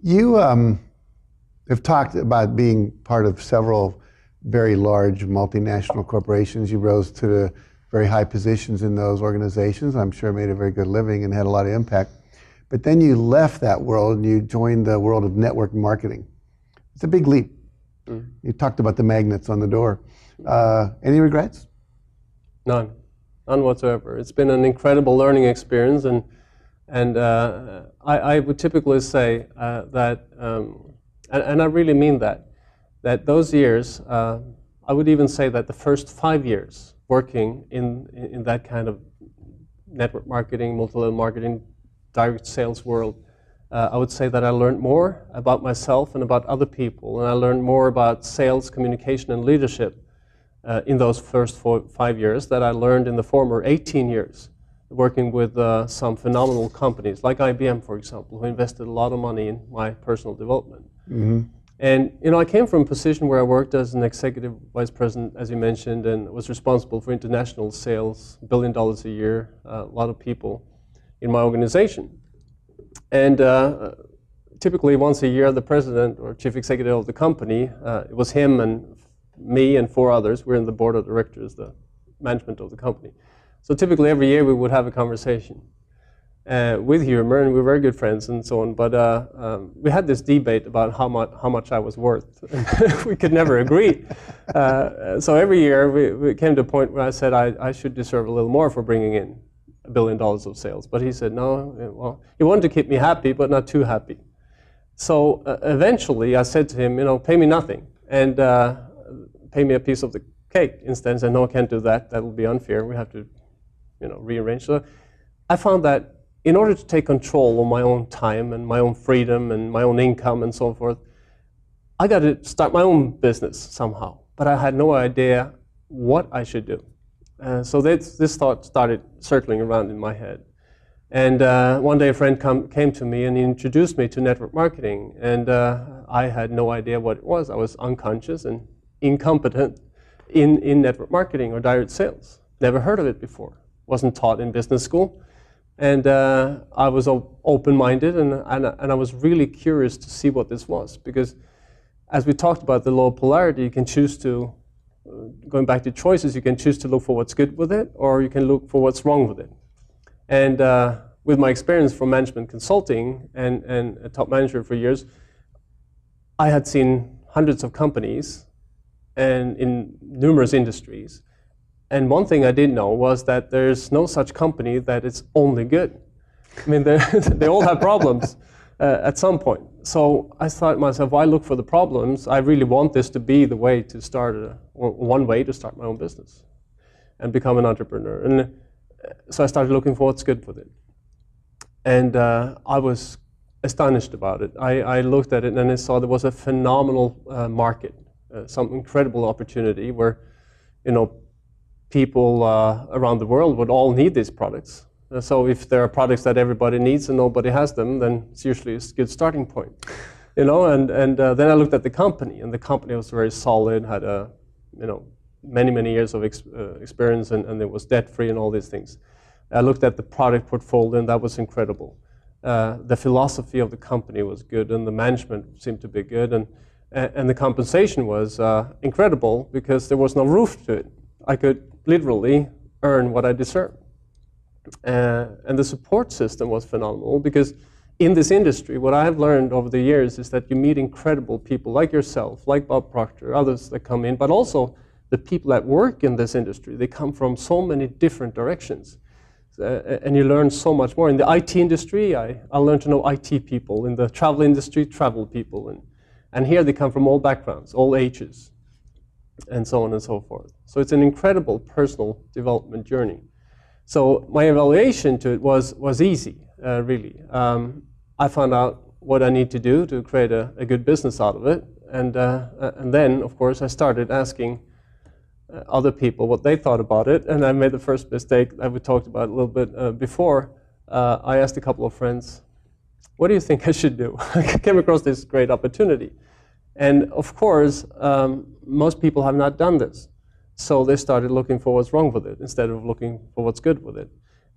You have talked about being part of several very large multinational corporations. You rose to the very high positions in those organizations. I'm sure made a very good living and had a lot of impact. But then you left that world and you joined the world of network marketing. It's a big leap. You talked about the magnets on the door. Any regrets? None whatsoever. It's been an incredible learning experience, and I would typically say that, and I really mean that those years, I would even say that the first 5 years working in that kind of network marketing, multi-level marketing, direct sales world, I would say that I learned more about myself and about other people, and I learned more about sales, communication, and leadership in those first 5 years that I learned in the former 18 years, working with some phenomenal companies, like IBM, for example, who invested a lot of money in my personal development. And I came from a position where I worked as an executive vice president, as you mentioned, and was responsible for international sales, $1 billion a year, a lot of people in my organization. And typically once a year, the president or chief executive of the company, it was him and me and 4 others, we're in the board of directors, the management of the company. So typically every year we would have a conversation with humor, and we were very good friends and so on, but we had this debate about how much I was worth. We could never agree. So every year we came to a point where I said I should deserve a little more for bringing in $1 billion of sales. But he said, no, well, he wanted to keep me happy, but not too happy. So eventually I said to him, pay me nothing, and pay me a piece of the cake instead. And said, no, I can't do that. That would be unfair. We have to, rearrange. So I found that in order to take control of my own time and my own freedom and my own income and so forth, I got to start my own business somehow. But I had no idea what I should do. So this thought started circling around in my head. And one day a friend came to me and he introduced me to network marketing. And I had no idea what it was. I was unconscious and incompetent in network marketing or direct sales. Never heard of it before. Wasn't taught in business school. And I was open-minded, and I was really curious to see what this was. Because as we talked about the law of polarity, you can choose to, going back to choices, you can choose to look for what's good with it, or you can look for what's wrong with it. And with my experience from management consulting and a top manager for years, I had seen hundreds of companies and in numerous industries. And one thing I didn't know was that there's no such company that is only good. I mean, they all have problems at some point. So I thought to myself, why look for the problems? I really want this to be the way to start, or one way to start my own business and become an entrepreneur. And so I started looking for what's good with it. And I was astonished about it. I looked at it and I saw there was a phenomenal market, some incredible opportunity where, people around the world would all need these products. So if there are products that everybody needs and nobody has them, then it's usually a good starting point. And then I looked at the company, and the company was very solid, had many years of experience, and it was debt-free and all these things. I looked at the product portfolio, and that was incredible. The philosophy of the company was good, and the management seemed to be good, and the compensation was incredible because there was no roof to it. I could literally earn what I deserved. And the support system was phenomenal because in this industry, what I have learned over the years is that you meet incredible people like yourself, like Bob Proctor, others that come in, but also the people that work in this industry. They come from so many different directions. And you learn so much more. In the IT industry, I learned to know IT people. In the travel industry, travel people. And here they come from all backgrounds, all ages, and so on and so forth. So it's an incredible personal development journey. So my evaluation to it was easy, really. I found out what I need to do to create a good business out of it. And then, of course, I started asking other people what they thought about it. And I made the first mistake that we talked about a little bit before. I asked a couple of friends, what do you think I should do? I came across this great opportunity. And of course, most people have not done this. So they started looking for what's wrong with it instead of looking for what's good with it.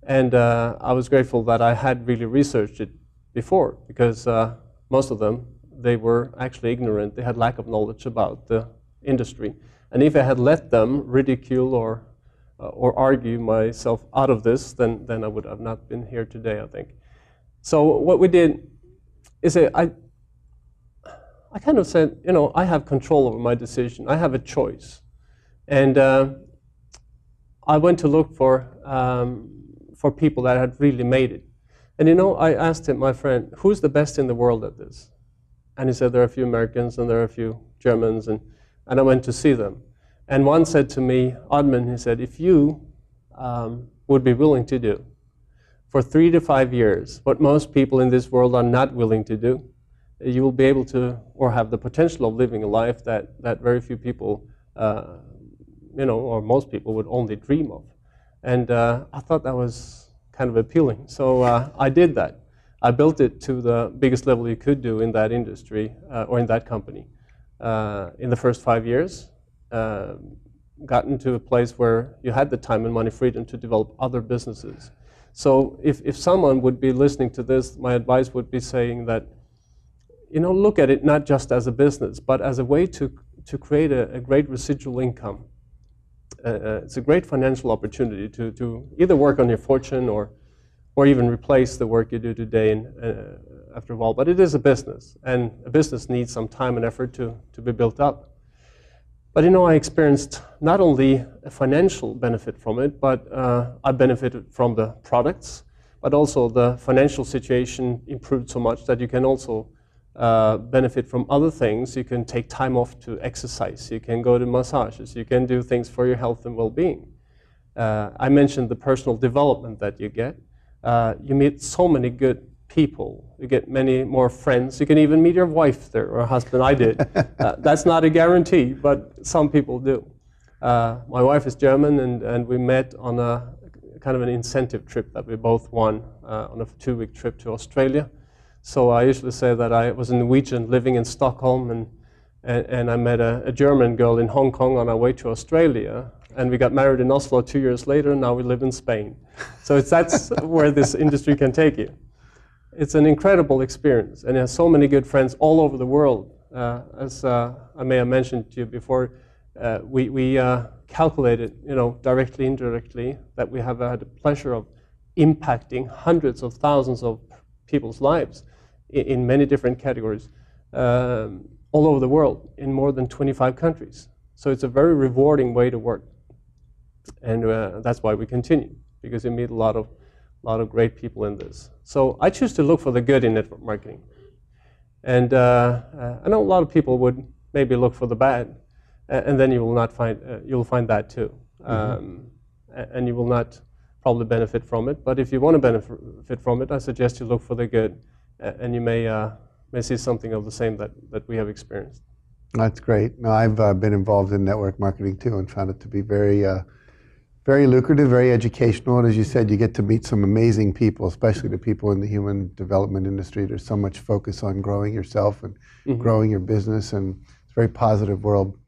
And I was grateful that I had really researched it before, because most of them, they were actually ignorant. They had lack of knowledge about the industry. And if I had let them ridicule or argue myself out of this, then I would have not been here today, I think. So what we did is I kind of said, you know, I have control over my decision. I have a choice. And I went to look for people that had really made it. And you know, I asked him, my friend, who's the best in the world at this? And he said, there are a few Americans and there are a few Germans, and I went to see them. And one said to me, Oddman, he said, if you would be willing to do for 3 to 5 years what most people in this world are not willing to do, you will be able to, or have the potential of living a life that very few people, you know, or most people would only dream of. And I thought that was kind of appealing. So I did that. I built it to the biggest level you could do in that industry or in that company. In the first 5 years, gotten to a place where you had the time and money freedom to develop other businesses. So if someone would be listening to this, my advice would be saying that, you know, look at it not just as a business, but as a way to create a great residual income. It's a great financial opportunity to either work on your fortune or even replace the work you do today after a while. But it is a business, and a business needs some time and effort to be built up. But you know, I experienced not only a financial benefit from it, but I benefited from the products, but also the financial situation improved so much that you can also benefit from other things. You can take time off to exercise, you can go to massages, you can do things for your health and well-being. I mentioned the personal development that you get. You meet so many good people, you get many more friends, you can even meet your wife there, or husband. I did. That's not a guarantee, but some people do. My wife is German, and we met on a kind of an incentive trip that we both won on a 2-week trip to Australia. So I usually say that I was a Norwegian living in Stockholm, and I met a German girl in Hong Kong on our way to Australia, and we got married in Oslo 2 years later, and now we live in Spain. So that's where this industry can take you. It's an incredible experience, and it has so many good friends all over the world. As I may have mentioned to you before, we calculated, you know, directly, indirectly, that we have had the pleasure of impacting hundreds of thousands of people's lives in many different categories all over the world in more than 25 countries. So it's a very rewarding way to work, and that's why we continue, because you meet a lot of great people in this. So I choose to look for the good in network marketing, and I know a lot of people would maybe look for the bad, and then you will not find you'll find that too, and you will not probably benefit from it. But if you want to benefit from it, I suggest you look for the good, and you may see something of the same that we have experienced. That's great. No, I've been involved in network marketing too, and found it to be very, very lucrative, very educational. And as you said, you get to meet some amazing people, especially the people in the human development industry. There's so much focus on growing yourself and growing your business, and it's a very positive world